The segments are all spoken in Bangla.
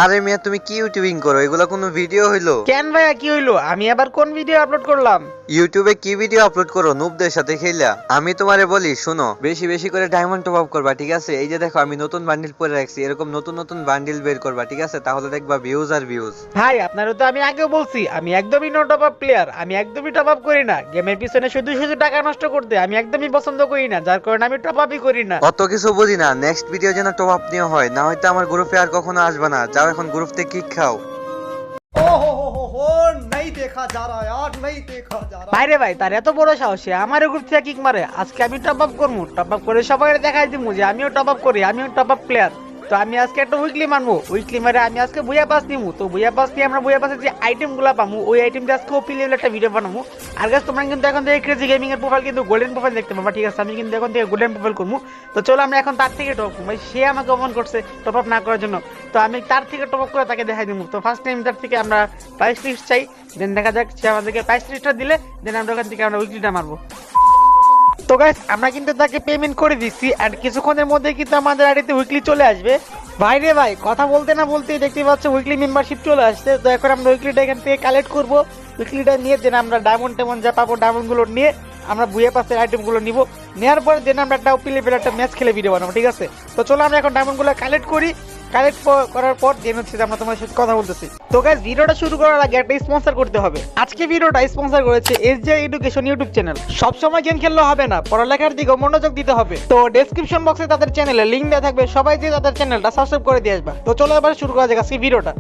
আরে মিয়া তুমি কি ইউটিউবিং করো? এগুলা কোনো ভিডিও হইলো? কেন ভাইয়া কি হইলো? আমি আবার কোন ভিডিও আপলোড করলাম? ইউটিউবে কি ভিডিও আপলোড করো নুবদের সাথে খেলা? আমি তোমারে বলি শুনো, বেশি বেশি করে ডায়মন্ড টপ আপ করবা, ঠিক আছে? এই যে দেখো আমি নতুন বান্ডিল পরে রাখছি, এরকম নতুন নতুন বান্ডিল বের করবা, ঠিক আছে? তাহলে দেখবা ভিউজ আর ভিউজ। ভাই আপনারও তো আমি আগেও বলছি আমি একদমই নো টপ আপ প্লেয়ার, আমি একদমই টপ আপ করি না। গেমের পিছনে শুধু শুধু টাকা নষ্ট করতে আমি একদমই পছন্দ করি না, যার কারণে আমি টপ আপই করি না। অত কিছু বুঝি না, নেক্সট ভিডিও যেন টপ আপ নিয়ে হয়, না হয়তো আমার গ্রুপে আর কখনো আসবে না। যাও এখন গ্রুপ থেকে কিক খাও। हो नहीं देखा जा रहा यार, नहीं देखा जा रहा। ভাইরে ভাই তার এত বড় সাহস, সে আমার গ্রুপ থেকে কিক মারে। আজকে আমি টপ আপ করবো, টপ আপ করে সবাই দেখাই দিবো যে আমিও টপ আপ করি, আমিও টপ আপ প্লেয়ার। তো আমি আজকে একটা উইকলি মারবো, উইকলি মারে আমি আজকে বুয়া পাস নিবো। তো বুয়া পাস নিয়ে আমরা বুয়া পাসে যে আইটেম গুলা পাবো, ওই আইটেম দিয়ে আজকে ওপি লেভেল একটা ভিডিও বানাবো। আর গাছ তোমরা কিন্তু এখন থেকে ক্রেজি গেমিং এর প্রোফাইল কিন্তু গোল্ডেন প্রোফাইল দেখতে পাবা, ঠিক আছে? আমি কিন্তু এখন থেকে গোল্ডেন প্রোফাইল করবো। তো চলো আমরা এখন তার থেকে টপ আপ। ভাই সে আমাকে অপমান করছে টপ আপ না করার জন্য, তো আমি তার থেকে টপ আপ করে তাকে দেখাই দিব। তো ফার্স্ট টাইম তার থেকে আমরা প্রাইস লিস্ট চাই, দেন দেখা যাক সে আমাদেরকে প্রাইস লিস্টটা দিলে দেন আমরা ওখান থেকে আমরা উইকলিটা মারবো। তো গাইস আমরা কিন্তু তাকে পেমেন্ট করে দিচ্ছি, আর কিছুক্ষণের মধ্যে কিন্তু আমাদের আইডিতে উইকলি চলে আসবে। ভাই রে ভাই কথা বলতে না বলতেই দেখতে পাচ্ছ উইকলি মেম্বারশিপ চলে আসছে। তো এখন আমরা উইকলিটা এখান থেকে কালেক্ট করবো, উইকলিটা নিয়ে দেন আমরা ডায়মন্ড টেমন যা পাবো ডায়মন্ডগুলো নিয়ে আমরা বুয়ে পাসের আইটেমগুলো নিব। নেওয়ার পরে দেন আমরা একটা ওপি লেভেল একটা ম্যাচ খেলে ভিডিও বানাবো, ঠিক আছে? তো চলো আমরা এখন ডায়মন্ডগুলো কালেক্ট করি। কালেক্ট করার পর দেন হচ্ছে আমরা তোমার সাথে কথা বলতেছি। তো গাইস ভিডিওটা শুরু করার আগে একটা স্পন্সর করতে হবে। আজকে ভিডিওটা স্পন্সর করেছে এসজে এডুকেশন ইউটিউব চ্যানেল। সব সময় গেম খেললে হবে না, পড়ালেখার দিকে মনোযোগ দিতে হবে। তো ডেসক্রিপশন বক্সে তাদের চ্যানেলের লিংক দেওয়া থাকবে, সবাই দিয়ে তাদের চ্যানেলটা সাবস্ক্রাইব করে দিয়ে আসবা। তো চলো এবার শুরু করা যাক আজকে ভিডিওটা।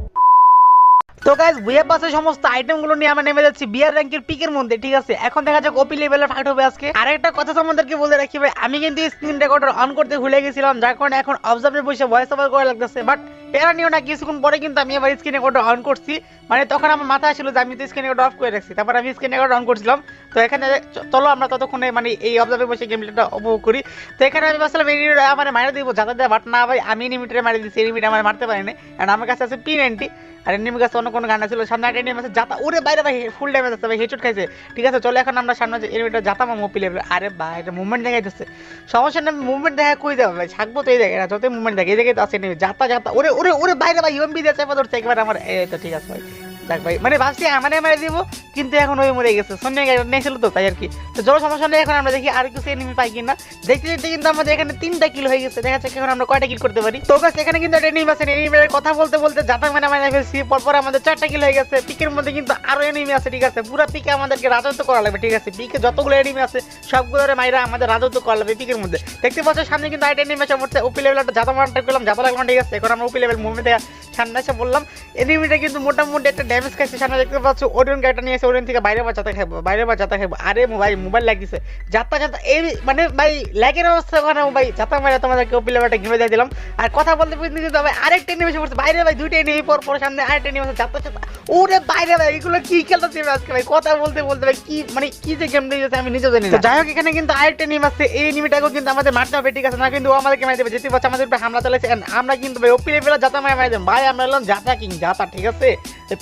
তো গাইস বুয়া পাসে সমস্ত আইটেমগুলো নিয়ে আমরা নেমে যাচ্ছি বিয়ার র্যাঙ্কের পিকের মধ্যে, ঠিক আছে? এখন দেখা যাক ওপি লেভেলের ফাইট হবে আজকে। আর একটা কথা তোমাদেরকে বলে রাখি ভাই, আমি কিন্তু স্ক্রিন রেকর্ডার অন করতে ভুলে গেছিলাম, যার কারণে এখন অবজার্ভে বসে ভয়েস ওভার করা লাগতেছে। বাট প্যারা নিও না, কিছুক্ষণ পরে কিন্তু আমি আবার স্ক্রিন রেকর্ডার অন করছি। মানে তখন আমার মাথায় ছিল যে আমি তো স্ক্রিন রেকর্ডার অফ করে রাখছি, তারপর আমি স্ক্রিন রেকর্ডার অন করছিলাম। তো এখানে চলো আমরা ততক্ষণে মানে এই অবজার্ভে বসে গেম প্লেটা উপভোগ করি। তো এখানে আমি ভাবছিলাম এনিমিটা আমার মারা দিব যাতে দেয়, বাট না ভাই আমি এনিমিটারে মারি দিচ্ছি, এনিমিটা আমার মারতে পারিনি। কারণ আমার কাছে আছে P90 আর এনিমি কাছে অন্য কোনো গান ছিল। সামনে একটা এনিমি আছে যাতা, ওরে বাইরে ভাই ফুল ড্যামেজ আছে ভাই, হেডশট খাইছে, ঠিক আছে? চলো এখন আমরা সামনে যে এনিমিটা যাতা মামু ওপি লেভেল। আরে ভাই এটা মুভমেন্ট দেখাইতেছে, সমস্যা নেই মুভমেন্ট দেখা কই যাবে ভাই, থাকবো তো এই জায়গায়, যতই মুভমেন্ট দেখে এই জায়গায় তো আছে এনিমি যাতা যাতা। ওরে ওরে ওরে বাইরে ভাই ইউএমবি দিয়ে চাপা ধরছে একবার আমার। এই তো ঠিক আছে ভাই, দেখ ভাই মানে ভাবছি আমারে মারি দিব, কিন্তু এখন ওই মরে গেছে, সন্ধ্যা নিয়েছিল তো তাই আর কি। তো জোর সমস্যা নেই, এখন আমরা দেখি আর কিছু এনিমি পাই কিনা। দেখতে দেখতে কিন্তু আমাদের এখানে 3টা কিল হয়ে গেছে, দেখা যাচ্ছে এখন আমরা কয়টা কিল করতে পারি। তো গাইস এখানে কিন্তু একটা এনিমি আছে, এনিমির কথা বলতে বলতে জাতা মানে ফেলছি, পরপর আমাদের 4টা কিল হয়ে গেছে। পিকের মধ্যে কিন্তু আরো এনিমি আছে, ঠিক আছে? পুরো পিকে আমাদেরকে রাজত্ব করা লাগবে, ঠিক আছে? পিকে যতগুলো এনিমি আছে সবগুলোরে মাইরা আমাদের রাজত্ব করা লাগবে পিকের মধ্যে। দেখতে পাচ্ছ সামনে কিন্তু আরেকটা এনিমি এসে পড়ছে, ওপি লেভেল একটা জাতা মারটা করলাম, জাতা লাগলাম, ঠিক আছে? এখন আমরা ওপি লেভেল মুভমেন্ট থেকে সামনে এসে বললাম এনিমিটা কিন্তু মোটামুটি একটা ড্যামেজ খাইছে। সামনে দেখতে পাচ্ছ ওরিয়ন গাড়িটা নিয়ে এসে ওরিয়ন থেকে বাইরে বা যাতা খাবো, বাইরে বা যাতা খাবো। আরে ভাই মোবাইল লাগিছে যাতা যাতা, এই মানে ভাই ল্যাগের অবস্থা ওখানে ভাই যাতা মারা তোমাদেরকে ওপি লেভেলটা ঘিরে দিয়ে দিলাম। আর কথা বলতে বলতে কিন্তু ভাই আরেকটা এনিমি এসে পড়ছে বাইরে ভাই, 2টা এনিমি পর সামনে আরেকটা এনিমি আছে যাতা যাতা। ওরে বাইরে ভাই এগুলো কি খেলতেছে আজকে ভাই, কথা বলতে বলতে ভাই কি মানে কি যে গেম দিয়েছে আমি নিজেও জানি না। যাই হোক এখানে কিন্তু আরেকটা এনিমি আছে, এই এনিমিটাকেও কিন্তু আমাদের মারতে হবে, ঠিক আছে? না কিন্তু ও আমাদেরকে মারি দেবে, যেতে পারছে আমাদের উপরে হামলা চালাইছে। আমরা কিন্তু ভাই ওপি লেভেলে যাতা মারি দেব ভাই, আমরা এলাম যাতা কিং যাতা, ঠিক আছে?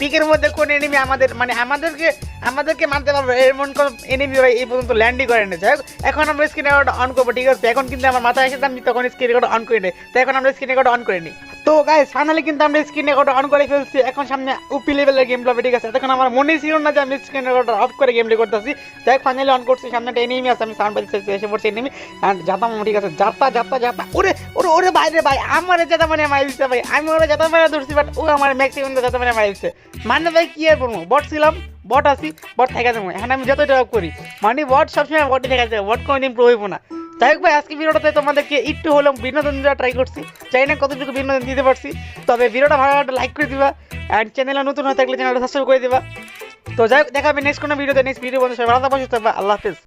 পিকের মধ্যে কোন এনিমি আমাদের মানে আমাদেরকে মারতে পারবে এমন কোন এনিমি ভাই এই পর্যন্ত ল্যান্ডই করে না। যাই হোক এখন আমরা স্ক্রিন রেকর্ড অন করবো, ঠিক আছে? এখন কিন্তু আমার মাথায় এসে আমি তখন স্ক্রিন রেকর্ড অন করে নিই। তো এখন আমরা স্ক্রিন রেকর্ড অন করে নিই। তো গাইস ফাইনালি কিন্তু আমরা স্ক্রিন রেকর্ড অন করে ফেলছি, এখন সামনে ওপি লেভেলের গেম প্লে, ঠিক আছে? তখন আমার মনেই ছিল না যে আমি স্ক্রিন রেকর্ড অফ করে গেম প্লে করতেছি। যাই হোক ফাইনালি অন করছি, সামনে একটা এনিমি আছে, আমি সাউন্ড পাইছি এসে পড়ছে এনিমি এন্ড যাতা মামু, ঠিক আছে? যাতা যাতা যাতা। ওরে ওরে ওরে বাইরে ভাই আমারে যাতা মানে মারি দিচ্ছে ভাই, আমি ওরে যাতা মানে ধরছি, বাট ও আমার ম্যাক্সিমাম যাতা মানে মারি দিচ্ছে। মানে ভাই কি আর বলবো, বট ছিলাম, বট আছি, বট থেকে যাবো। এখন আমি যত জবাব করি মানে বট সবসময় বটে থেকে যাবে, বট কোনোদিন প্রো হইব না। যাই হোক ভাই আজকে ভিডিওটাতে তোমাদেরকে একটু হলেও বিনোদন দেওয়া ট্রাই করছি, চাই না কতটুকু বিনোদন দিতে পারছি। তবে ভিডিওটা ভালো লাগলে লাইক করে দিবা, অ্যান্ড চ্যানেলে নতুন হয়ে থাকলে চ্যানেলটা সাবস্ক্রাইব করে দিবা। তো যাই হোক দেখা হবে নেক্সট কোনো ভিডিওতে, নেক্সট ভিডিও বন্ধু সবাই ভালো থাকবে, সুস্থ থাকবে, আল্লাহ হাফেজ।